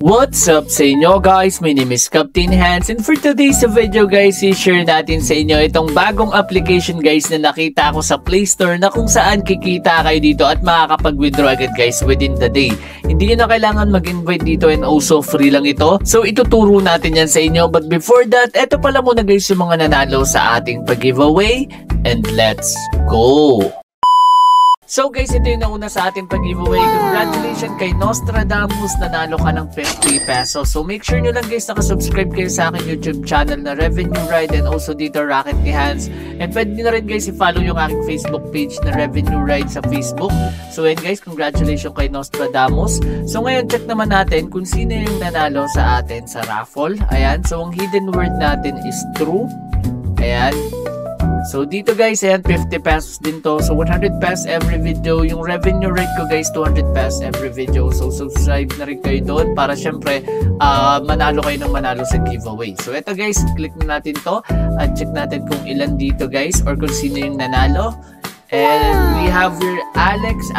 What's up sa inyo guys? My name is Captain Hans, and for today's video guys, i-share natin sa inyo itong bagong application guys na nakita ko sa Play Store na kung saan kikita kayo dito at makakapag-withdraw agad guys within the day. Hindi nyo na kailangan mag-invite dito, and also free lang ito. So ituturo natin yan sa inyo, but before that, eto pala muna guys yung mga nanalo sa ating pag-giveaway, and let's go! So guys, ito yung nauna sa ating pag-giveaway. Congratulations kay Nostradamus, nanalo ka ng 50 pesos. So make sure nyo lang guys nakasubscribe kayo sa aking YouTube channel na Revenue Ride, and also dito Rocket ni Hans. And pwede nyo na rin guys i-follow yung aking Facebook page na Revenue Ride sa Facebook. So and guys, congratulations kay Nostradamus. So ngayon check naman natin kung sino yung nanalo sa atin sa raffle. Ayan, so ang hidden word natin is true. Ayan. So dito guys, ayan, 50 pesos din to. So 100 pesos every video. Yung revenue rate ko guys, 200 pesos every video. So subscribe na rin kayo doon para syempre manalo kayo ng manalo sa giveaway. So ito guys, click na natin to at check natin kung ilan dito guys or kung sino yung nanalo. And we have your Alex.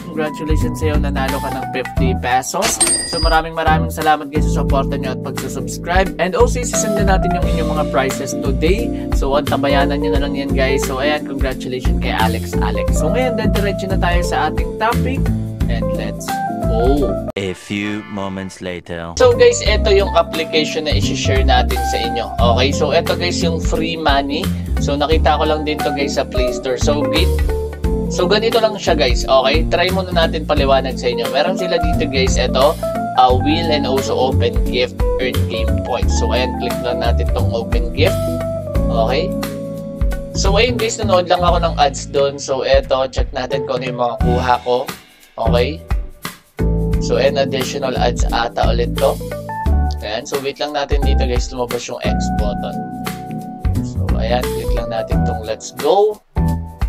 Congratulations sa iyo, nanalo ka ng 50 pesos. So maraming salamat guys sa suporta nyo at pagsusubscribe. And also isisend na natin yung inyong mga prizes today. So antabayanan nyo na lang yan guys. So ayan, congratulations kay Alex. So ngayon, diretso na tayo sa ating topic. And let's go! A few moments later. So guys, ito yung application na i-share natin sa inyo. Okay, so ito guys yung free money. So nakita ko lang din to guys sa Play Store. So ganito lang siya guys. Okay, try muna natin paliwanag sa inyo. Meron sila dito guys, ito wheel and also open gift, earn game points. So ayan, click lang natin tong open gift. Okay. So ayun guys, nanood lang ako ng ads doon. So eto, check natin kung ano yung mga kuha ko. Okay. So and additional ads ata ulit to. Ayan, so wait lang natin dito guys, lumabas yung X button. So ayan, click lang natin tong let's go.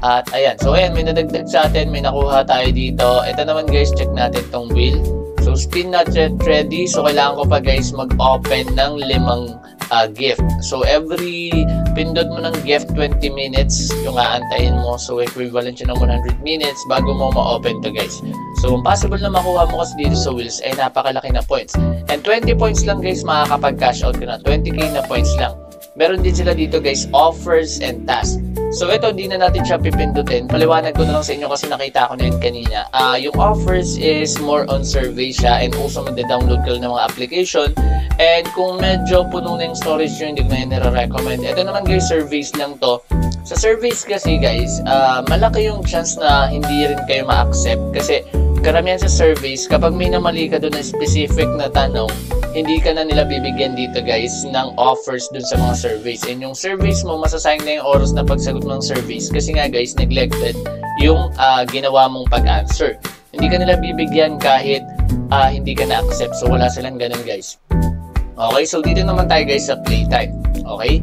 At ayan, so ayan, may nadagdag sa atin, may nakuha tayo dito. Ito naman guys, check natin tong wheel. So spin not yet ready. So kailangan ko pa guys mag-open ng 5 gift. So every pindot mo ng gift, 20 minutes yung aantayin mo. So equivalent siya ng 100 minutes bago mo ma-open to guys. So possible na makuha mo kasi dito sa wheels ay napakalaki na points. And 20 points lang guys, makakapag-cash out ka na. 20k na points lang. Meron din sila dito guys, offers and tasks. So ito, hindi na natin siya pipindutin. Paliwanag ko na lang sa inyo kasi nakita ko na yun kanina. Yung offers is more on survey siya, and also magda-download ka ng mga application. And kung medyo puno na yung storage nyo, hindi ko na yun nire-recommend. Ito naman guys, surveys lang to. Sa surveys kasi guys, malaki yung chance na hindi rin kayo ma-accept. Kasi karamihan sa surveys, kapag may namali ka doon na specific na tanong, hindi ka na nila bibigyan dito guys ng offers dun sa mga surveys. And yung surveys mo, masasayang na yung oras na pagsagot ng surveys kasi nga guys, neglected yung ginawa mong pag-answer. Hindi ka nila bibigyan kahit hindi ka na-accept. So wala silang ganun guys. Okay, so dito naman tayo guys sa playtime. Okay,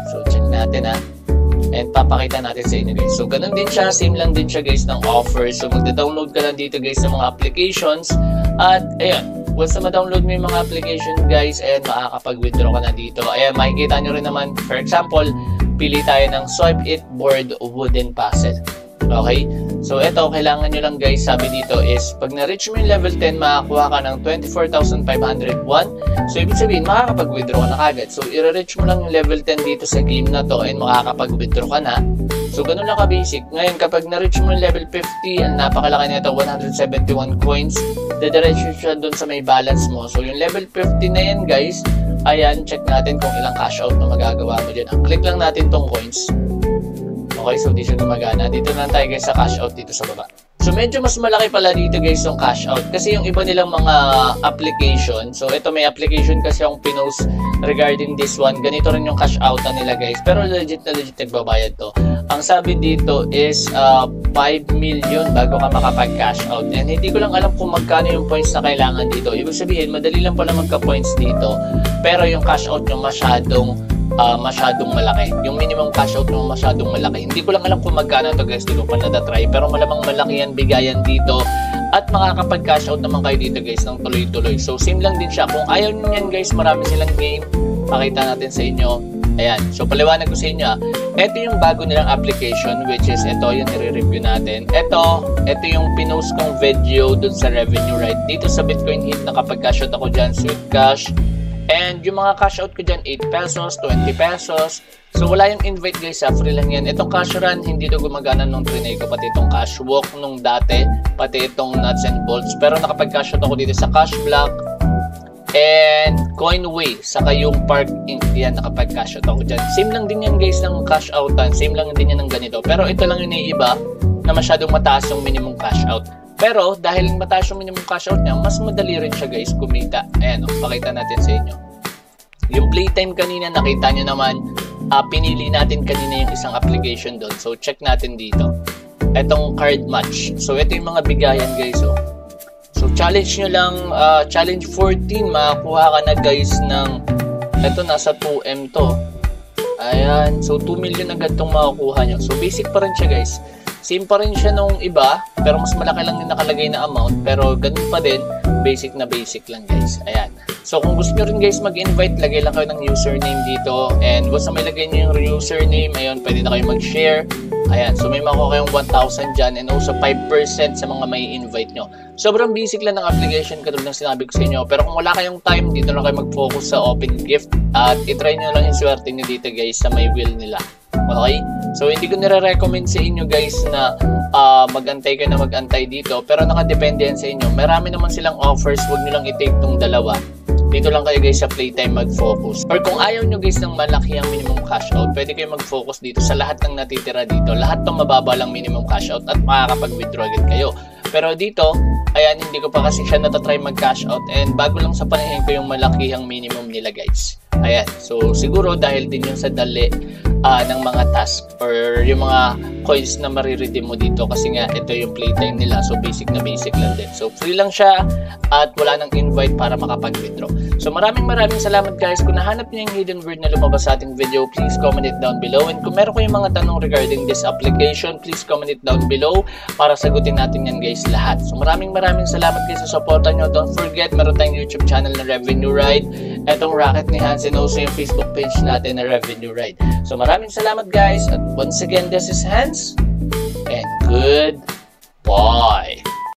so check natin and papakita natin sa inyo guys. So ganun din siya, same lang din siya guys ng offers. So magda-download ka lang dito guys sa mga applications. At ayan, once na ma-download mo yung mga application guys, ayan, makakapag-withdraw ka na dito. Ayan, makikita nyo rin naman, for example, pili tayo ng swipe it board wooden puzzle. Okay? So ito, kailangan nyo lang guys, sabi dito is, pag na-reach mo yung level 10, makakuha ka ng 24,501. So ibig sabihin, makakapag-withdraw ka na kagad. So i-reach mo lang yung level 10 dito sa game na to, and makakapag-withdraw ka na. So ganun lang ka-basic. Ngayon, kapag na-reach mo yung level 50, ang napakalaki nito, 171 coins, dediretso siya dun sa may balance mo. So yung level 50 na yan guys, ayan, check natin kung ilang cash out na magagawa mo dyan. Click lang natin tong coins. Okay, so di siya gumagana. Dito na tayo guys sa cash out dito sa baba. So medyo mas malaki pala dito guys yung cash out kasi yung iba nilang mga application. So ito, may application kasi yung pinost regarding this one. Ganito rin yung cash out na nila guys. Pero legit na legit nagbabayad to. Ang sabi dito is 5 million bago ka makapag-cash out. And hindi ko lang alam kung magkano yung points na kailangan dito. Ibig sabihin, madali lang pala magka-points dito. Pero yung cash out nyo masyadong malaki. Yung minimum cash out nyo masyadong malaki. Hindi ko lang alam kung magkano to guys. Hindi ko pa natatry. Pero malamang malaki yan bigayan dito. At makakapag-cash out naman kayo dito guys ng tuloy-tuloy. So same lang din siya. Kung ayaw nyo yan guys, marami silang game. Pakita natin sa inyo. Ayan. So, paliwanag ko sa inyo. Ito yung bago nilang application, which is ito yung nire-review natin. Ito yung pinost kong video dun sa Revenue Right. Dito sa Bitcoin Hit, nakapag-cash out ako dyan, Sweet Cash. And yung mga cash out ko dyan, 8 pesos, 20 pesos. So, wala yung invite guys, free lang yan. Itong cash run, hindi ito gumagana nung trinay ko. Pati itong cash walk nung dati, pati itong nuts and bolts. Pero nakapag-cash out ako dito sa Cash Block and Coinway, saka yung Park Inc. Yan, nakapag-cash out ako dyan. Same lang din yan guys ng cash outan. Same lang din yan ng ganito. Pero ito lang yung naiiba na masyadong mataas yung minimum cash out. Pero dahil mataas yung minimum cash out niya, mas madali rin siya guys kumita. Ayan o, pakita natin sa inyo. Yung playtime kanina, nakita nyo naman, pinili natin kanina yung isang application doon. So check natin dito. Etong card match. So ito yung mga bigayan guys o. So, challenge nyo lang, challenge 14, makakuha ka na guys ng, ito nasa 2M to. Ayan, so 2 million agad itong makakuha nyo. So, basic pa rin siya guys. Same pa rin siya nung iba, pero mas malaki lang yung nakalagay na amount. Pero ganun pa din, basic na basic lang guys. Ayan. So, kung gusto nyo rin guys mag-invite, lagay lang kayo ng username dito. And basta may lagay nyo yung username, ayun, pwede na kayo mag-share. Ayan, so may makuha kayong 1,000 dyan and also 5% sa mga may invite nyo. Sobrang basic lang ng application katulad ng sinabi ko sa inyo. Pero kung wala kayong time, dito lang kayo mag-focus sa open gift at itry nyo lang yung swerte nyo dito guys sa may wheel nila. Okay? So hindi ko nire-recommend sa inyo guys na mag-antay kayo na mag-antay dito. Pero nakadepende yan sa inyo. Marami naman silang offers, huwag nyo lang i-take tong dalawa. Dito lang kayo guys sa playtime mag-focus. Or kung ayaw nyo guys ng malaki ang minimum cash out, pwede kayo mag-focus dito sa lahat ng natitira dito. Lahat ng mababa lang minimum cash out at makakapag-withdraw agad kayo. Pero dito, ayan, hindi ko pa kasi siya natatry mag-cash out and bago lang sa panahon ko yung malakihang minimum nila guys. Ayan, so siguro dahil din yung sa dali ng mga task or yung mga coins na mariredeem mo dito kasi nga ito yung playtime nila, so basic na basic lang din. So free lang siya at wala nang invite para makapag-withdraw. So maraming salamat guys. Kung nahanap niyo yung hidden word na lumabas sa ating video, please comment it down below. And kung meron kayong mga tanong regarding this application, please comment it down below para sagutin natin yan guys lahat. So maraming salamat guys sa supportan nyo. Don't forget, meron tayong YouTube channel na Revenue Right, etong Racket ni Hans, and also yung Facebook page natin na Revenue Right. So maraming salamat guys, at once again, this is Hans, and goodbye.